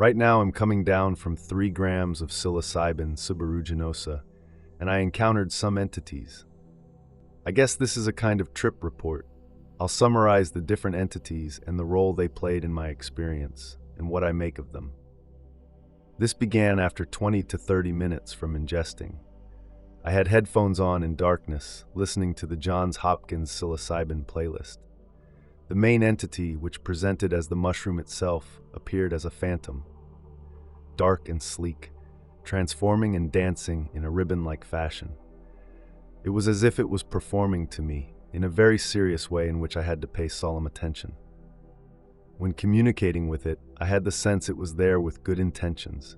Right now, I'm coming down from 3 grams of psilocybin suboruginosa, and I encountered some entities. I guess this is a kind of trip report. I'll summarize the different entities and the role they played in my experience, and what I make of them. This began after 20 to 30 minutes from ingesting. I had headphones on in darkness, listening to the Johns Hopkins psilocybin playlist. The main entity, which presented as the mushroom itself, appeared as a phantom, dark and sleek, transforming and dancing in a ribbon-like fashion. It was as if it was performing to me, in a very serious way in which I had to pay solemn attention. When communicating with it, I had the sense it was there with good intentions,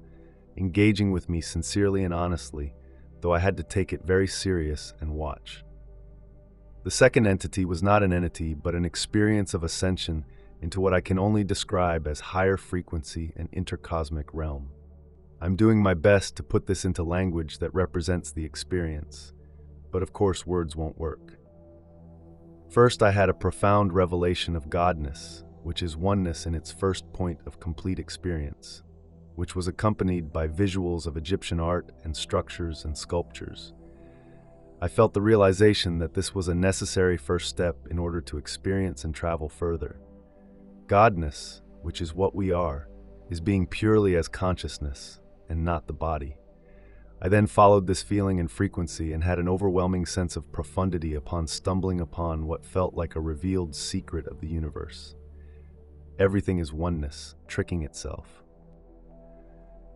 engaging with me sincerely and honestly, though I had to take it very serious and watch. The second entity was not an entity, but an experience of ascension into what I can only describe as higher frequency and intercosmic realm. I'm doing my best to put this into language that represents the experience, but of course words won't work. First, I had a profound revelation of godness, which is oneness in its first point of complete experience, which was accompanied by visuals of Egyptian art and structures and sculptures. I felt the realization that this was a necessary first step in order to experience and travel further. Godness, which is what we are, is being purely as consciousness and not the body. I then followed this feeling and frequency and had an overwhelming sense of profundity upon stumbling upon what felt like a revealed secret of the universe. Everything is oneness, tricking itself.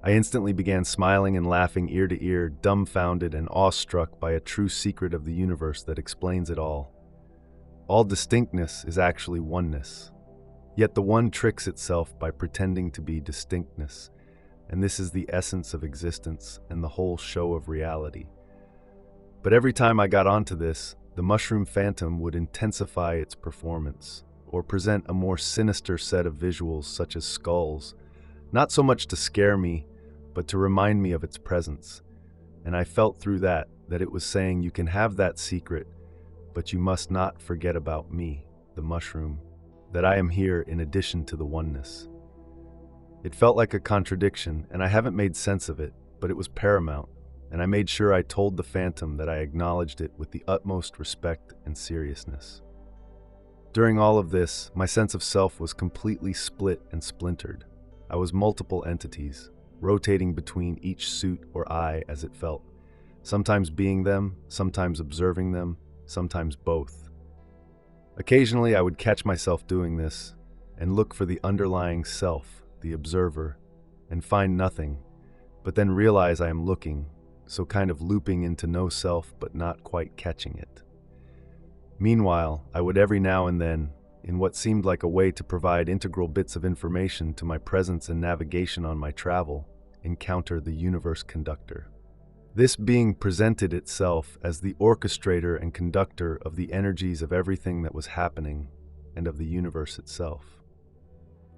I instantly began smiling and laughing ear to ear, dumbfounded and awestruck by a true secret of the universe that explains it all. All distinctness is actually oneness. Yet the one tricks itself by pretending to be distinctness, and this is the essence of existence and the whole show of reality. But every time I got onto this, the mushroom phantom would intensify its performance, or present a more sinister set of visuals such as skulls, not so much to scare me, but to remind me of its presence. And I felt through that it was saying you can have that secret, but you must not forget about me, the mushroom, that I am here in addition to the oneness. It felt like a contradiction, and I haven't made sense of it, but it was paramount, and I made sure I told the phantom that I acknowledged it with the utmost respect and seriousness. During all of this, my sense of self was completely split and splintered. I was multiple entities, rotating between each suit or I as it felt, sometimes being them, sometimes observing them, sometimes both. Occasionally I would catch myself doing this and look for the underlying self, the observer, and find nothing, but then realize I am looking, so kind of looping into no self but not quite catching it. Meanwhile, I would every now and then, in what seemed like a way to provide integral bits of information to my presence and navigation on my travel, encounter the universe conductor. This being presented itself as the orchestrator and conductor of the energies of everything that was happening and of the universe itself.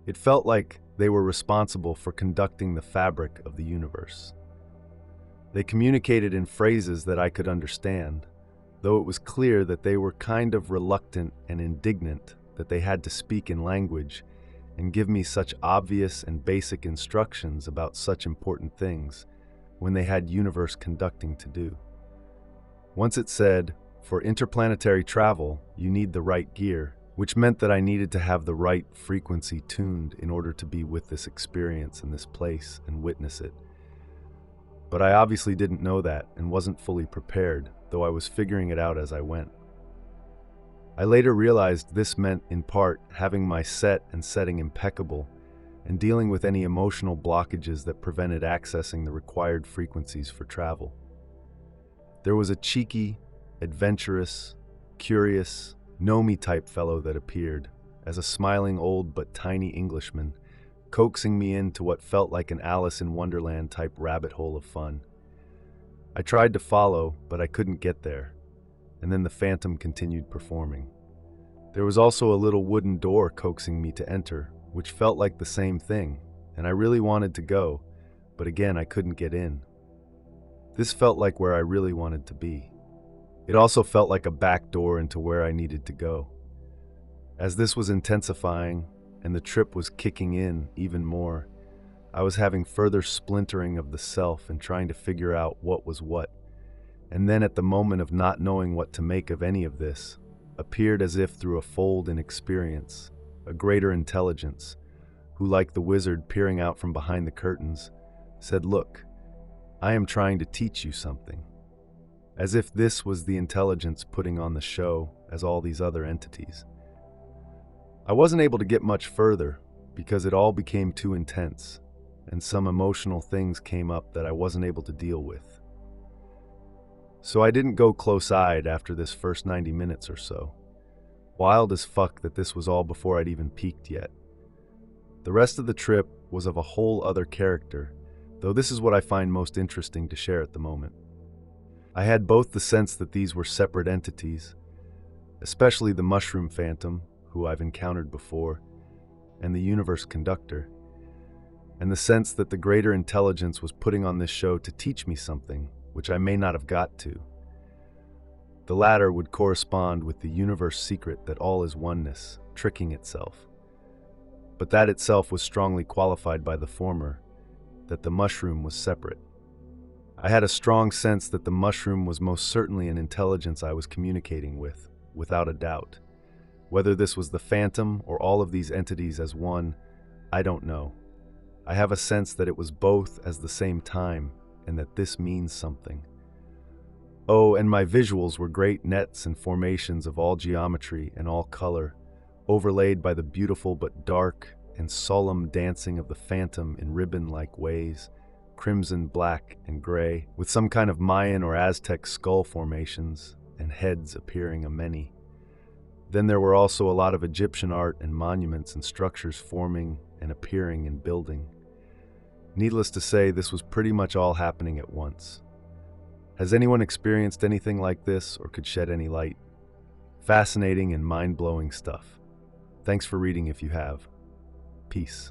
It felt like they were responsible for conducting the fabric of the universe. They communicated in phrases that I could understand, though it was clear that they were kind of reluctant and indignant that they had to speak in language and give me such obvious and basic instructions about such important things when they had universe conducting to do. Once it said, for interplanetary travel, you need the right gear, which meant that I needed to have the right frequency tuned in order to be with this experience in this place and witness it. But I obviously didn't know that and wasn't fully prepared, though I was figuring it out as I went. I later realized this meant, in part, having my set and setting impeccable and dealing with any emotional blockages that prevented accessing the required frequencies for travel. There was a cheeky, adventurous, curious, know-me type fellow that appeared, as a smiling old but tiny Englishman, coaxing me into what felt like an Alice in Wonderland type rabbit hole of fun. I tried to follow, but I couldn't get there, and then the phantom continued performing. There was also a little wooden door coaxing me to enter, which felt like the same thing, and I really wanted to go, but again I couldn't get in. This felt like where I really wanted to be. It also felt like a back door into where I needed to go. As this was intensifying, and the trip was kicking in even more, I was having further splintering of the self and trying to figure out what was what. And then at the moment of not knowing what to make of any of this, appeared as if through a fold in experience, a greater intelligence, who, like the wizard peering out from behind the curtains, said, "Look, I am trying to teach you something." As if this was the intelligence putting on the show as all these other entities. I wasn't able to get much further because it all became too intense, and some emotional things came up that I wasn't able to deal with. So I didn't go close-eyed after this first 90 minutes or so. Wild as fuck that this was all before I'd even peaked yet. The rest of the trip was of a whole other character, though this is what I find most interesting to share at the moment. I had both the sense that these were separate entities, especially the mushroom phantom, who I've encountered before, and the universe conductor, and the sense that the greater intelligence was putting on this show to teach me something which I may not have got to. The latter would correspond with the universe secret that all is oneness, tricking itself. But that itself was strongly qualified by the former, that the mushroom was separate. I had a strong sense that the mushroom was most certainly an intelligence I was communicating with, without a doubt. Whether this was the phantom or all of these entities as one, I don't know. I have a sense that it was both at the same time, and that this means something. Oh, and my visuals were great nets and formations of all geometry and all color, overlaid by the beautiful but dark and solemn dancing of the phantom in ribbon-like ways, crimson, black, and gray, with some kind of Mayan or Aztec skull formations and heads appearing a many. Then there were also a lot of Egyptian art and monuments and structures forming and appearing and building. Needless to say, this was pretty much all happening at once. Has anyone experienced anything like this or could shed any light? Fascinating and mind-blowing stuff. Thanks for reading if you have. Peace.